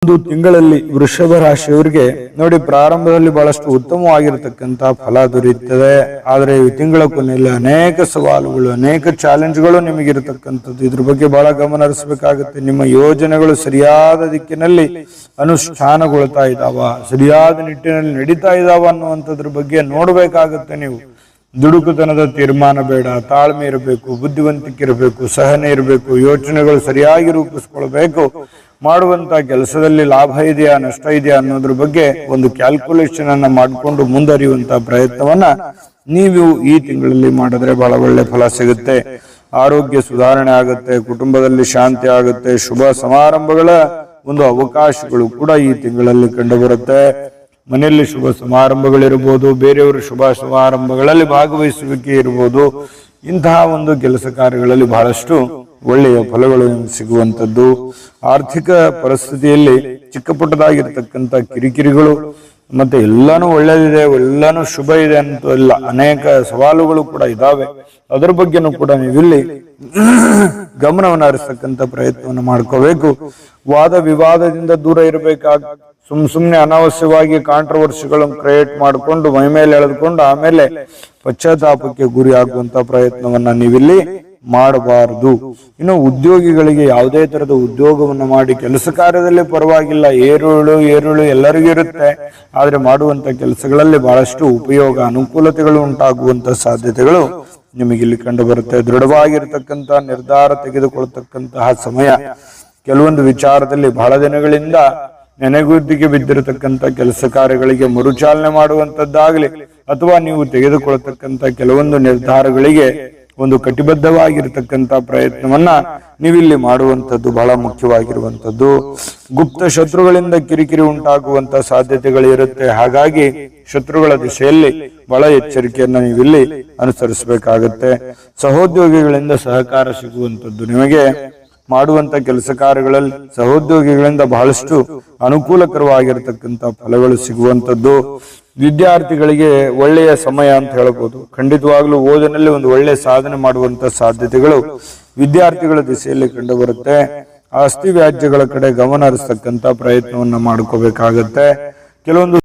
ಒಂದು ತಿಂಗಳಲ್ಲಿ ವೃಷಭ ರಾಶಿಯವರಿಗೆ ನೋಡಿ ಪ್ರಾರಂಭದಲ್ಲಿ ಬಹಳಷ್ಟು ಉತ್ತಮವಾಗಿರತಕ್ಕಂತ ಫಲ ದೊರೆಯುತ್ತದೆ. ಆದರೆ ಈ ತಿಂಗಳ ಕೊನೆಯಲ್ಲಿ ಅನೇಕ ಸವಾಲುಗಳು, ಅನೇಕ ಚಾಲೆಂಜ್ಗಳು ನಿಮಗಿರತಕ್ಕಂಥದ್ದು. ಇದ್ರ ಬಗ್ಗೆ ಬಹಳ ಗಮನ ಹರಿಸಬೇಕಾಗುತ್ತೆ. ನಿಮ್ಮ ಯೋಜನೆಗಳು ಸರಿಯಾದ ದಿಕ್ಕಿನಲ್ಲಿ ಅನುಷ್ಠಾನಗೊಳ್ತಾ ಇದ್ದಾವ, ಸರಿಯಾದ ನಿಟ್ಟಿನಲ್ಲಿ ನಡೀತಾ ಇದ್ದಾವ ಅನ್ನುವಂಥದ್ರ ಬಗ್ಗೆ ನೋಡ್ಬೇಕಾಗತ್ತೆ. ನೀವು ದುಡುಕುತನದ ತೀರ್ಮಾನ ಬೇಡ, ತಾಳ್ಮೆ ಇರಬೇಕು, ಬುದ್ಧಿವಂತಿಕೆ ಇರಬೇಕು, ಸಹನೆ ಇರಬೇಕು, ಯೋಚನೆಗಳು ಸರಿಯಾಗಿ ರೂಪಿಸ್ಕೊಳ್ಬೇಕು. ಮಾಡುವಂತ ಕೆಲಸದಲ್ಲಿ ಲಾಭ ಇದೆಯಾ ನಷ್ಟ ಇದೆಯಾ ಅನ್ನೋದ್ರ ಬಗ್ಗೆ ಒಂದು ಕ್ಯಾಲ್ಕುಲೇಷನ್ ಅನ್ನ ಮಾಡಿಕೊಂಡು ಮುಂದುವರಿಯುವಂತ ಪ್ರಯತ್ನವನ್ನ ನೀವು ಈ ತಿಂಗಳಲ್ಲಿ ಮಾಡಿದ್ರೆ ಬಹಳ ಒಳ್ಳೆ ಫಲ ಸಿಗುತ್ತೆ. ಆರೋಗ್ಯ ಸುಧಾರಣೆ ಆಗುತ್ತೆ, ಕುಟುಂಬದಲ್ಲಿ ಶಾಂತಿ ಆಗುತ್ತೆ, ಶುಭ ಸಮಾರಂಭಗಳ ಒಂದು ಅವಕಾಶಗಳು ಕೂಡ ಈ ತಿಂಗಳಲ್ಲಿ ಕಂಡು ಬರುತ್ತೆ. ಮನೆಯಲ್ಲಿ ಶುಭ ಸಮಾರಂಭಗಳಿರ್ಬೋದು, ಬೇರೆಯವರ ಶುಭ ಸಮಾರಂಭಗಳಲ್ಲಿ ಭಾಗವಹಿಸುವಿಕೆ ಇರ್ಬೋದು. ಇಂತಹ ಒಂದು ಕೆಲಸ ಕಾರ್ಯಗಳಲ್ಲಿ ಬಹಳಷ್ಟು ಒಳ್ಳೆಯ ಫಲಗಳು ಸಿಗುವಂಥದ್ದು. ಆರ್ಥಿಕ ಪರಿಸ್ಥಿತಿಯಲ್ಲಿ ಚಿಕ್ಕ ಪುಟ್ಟದಾಗಿರ್ತಕ್ಕಂಥ ಕಿರಿಕಿರಿಗಳು ಮತ್ತೆ ಎಲ್ಲಾನು ಒಳ್ಳೇದಿದೆ, ಎಲ್ಲಾನು ಶುಭ ಇದೆ ಅಂತ ಇಲ್ಲ, ಅನೇಕ ಸವಾಲುಗಳು ಕೂಡ ಇದಾವೆ. ಅದರ ಬಗ್ಗೆನೂ ಕೂಡ ನೀವಿಲ್ಲಿ ಗಮನವನ್ನು ಹರಿಸ್ತಕ್ಕಂಥ ಪ್ರಯತ್ನವನ್ನು ಮಾಡ್ಕೋಬೇಕು. ವಾದ ವಿವಾದದಿಂದ ದೂರ ಇರಬೇಕಾಗ ಸುಮ್ನೆ ಅನಾವಶ್ಯವಾಗಿ ಕಾಂಟ್ರವರ್ಸಿಗಳನ್ನು ಕ್ರಿಯೇಟ್ ಮಾಡಿಕೊಂಡು ಮೈ ಮೇಲೆ ಎಳೆದುಕೊಂಡು ಆಮೇಲೆ ಪಶ್ಚಾತ್ತಾಪಕ್ಕೆ ಗುರಿ ಆಗುವಂತ ಪ್ರಯತ್ನವನ್ನ ನೀವಿಲ್ಲಿ ಮಾಡಬಾರದು. ಇನ್ನು ಉದ್ಯೋಗಿಗಳಿಗೆ ಯಾವುದೇ ತರದ ಉದ್ಯೋಗವನ್ನು ಮಾಡಿ ಕೆಲಸ ಕಾರ್ಯದಲ್ಲಿ ಪರವಾಗಿಲ್ಲ, ಏರುಳು ಎಲ್ಲರಿಗೂ ಇರುತ್ತೆ. ಆದ್ರೆ ಮಾಡುವಂತ ಕೆಲಸಗಳಲ್ಲಿ ಬಹಳಷ್ಟು ಉಪಯೋಗ ಅನುಕೂಲತೆಗಳು ಉಂಟಾಗುವಂತ ಸಾಧ್ಯತೆಗಳು ನಿಮಗಿಲ್ಲಿ ಕಂಡು ಬರುತ್ತೆ. ದೃಢವಾಗಿರ್ತಕ್ಕಂಥ ನಿರ್ಧಾರ ತೆಗೆದುಕೊಳ್ತಕ್ಕಂತಹ ಸಮಯ. ಕೆಲವೊಂದು ವಿಚಾರದಲ್ಲಿ ಬಹಳ ದಿನಗಳಿಂದ ನೆನೆಗುದ್ದಿಗೆ ಬಿದ್ದಿರತಕ್ಕಂಥ ಕೆಲಸ ಕಾರ್ಯಗಳಿಗೆ ಮರುಚಾಲನೆ ಮಾಡುವಂತದ್ದಾಗ್ಲಿ ಅಥವಾ ನೀವು ತೆಗೆದುಕೊಳ್ಳತಕ್ಕಂಥ ಕೆಲವೊಂದು ನಿರ್ಧಾರಗಳಿಗೆ ಒಂದು ಕಟಿಬದ್ಧವಾಗಿರ್ತಕ್ಕಂಥ ಪ್ರಯತ್ನವನ್ನ ನೀವಿಲ್ಲಿ ಮಾಡುವಂಥದ್ದು ಬಹಳ ಮುಖ್ಯವಾಗಿರುವಂಥದ್ದು. ಗುಪ್ತ ಶತ್ರುಗಳಿಂದ ಕಿರಿಕಿರಿ ಉಂಟಾಗುವಂತ ಸಾಧ್ಯತೆಗಳಿರುತ್ತೆ. ಹಾಗಾಗಿ ಶತ್ರುಗಳ ದಿಶೆಯಲ್ಲಿ ಬಹಳ ಎಚ್ಚರಿಕೆಯನ್ನ ನೀವಿಲ್ಲಿ ಅನುಸರಿಸಬೇಕಾಗತ್ತೆ. ಸಹೋದ್ಯೋಗಿಗಳಿಂದ ಸಹಕಾರ ಸಿಗುವಂಥದ್ದು. ನಿಮಗೆ ಮಾಡುವಂತ ಕೆಲಸ ಕಾರ್ಯಗಳಲ್ಲಿ ಸಹೋದ್ಯೋಗಿಗಳಿಂದ ಬಹಳಷ್ಟು ಅನುಕೂಲಕರವಾಗಿರತಕ್ಕಂಥ ಫಲಗಳು ಸಿಗುವಂಥದ್ದು. ವಿದ್ಯಾರ್ಥಿಗಳಿಗೆ ಒಳ್ಳೆಯ ಸಮಯ ಅಂತ ಹೇಳ್ಬೋದು. ಖಂಡಿತವಾಗ್ಲೂ ಓದಿನಲ್ಲಿ ಒಂದು ಒಳ್ಳೆಯ ಸಾಧನೆ ಮಾಡುವಂತ ಸಾಧ್ಯತೆಗಳು ವಿದ್ಯಾರ್ಥಿಗಳ ದಿಸೆಯಲ್ಲಿ ಕಂಡು ಬರುತ್ತೆ. ಆಸ್ತಿ ವ್ಯಾಜ್ಯಗಳ ಕಡೆ ಗಮನ ಹರಿಸ್ತಕ್ಕಂಥ ಪ್ರಯತ್ನವನ್ನ ಮಾಡ್ಕೋಬೇಕಾಗತ್ತೆ. ಕೆಲವೊಂದು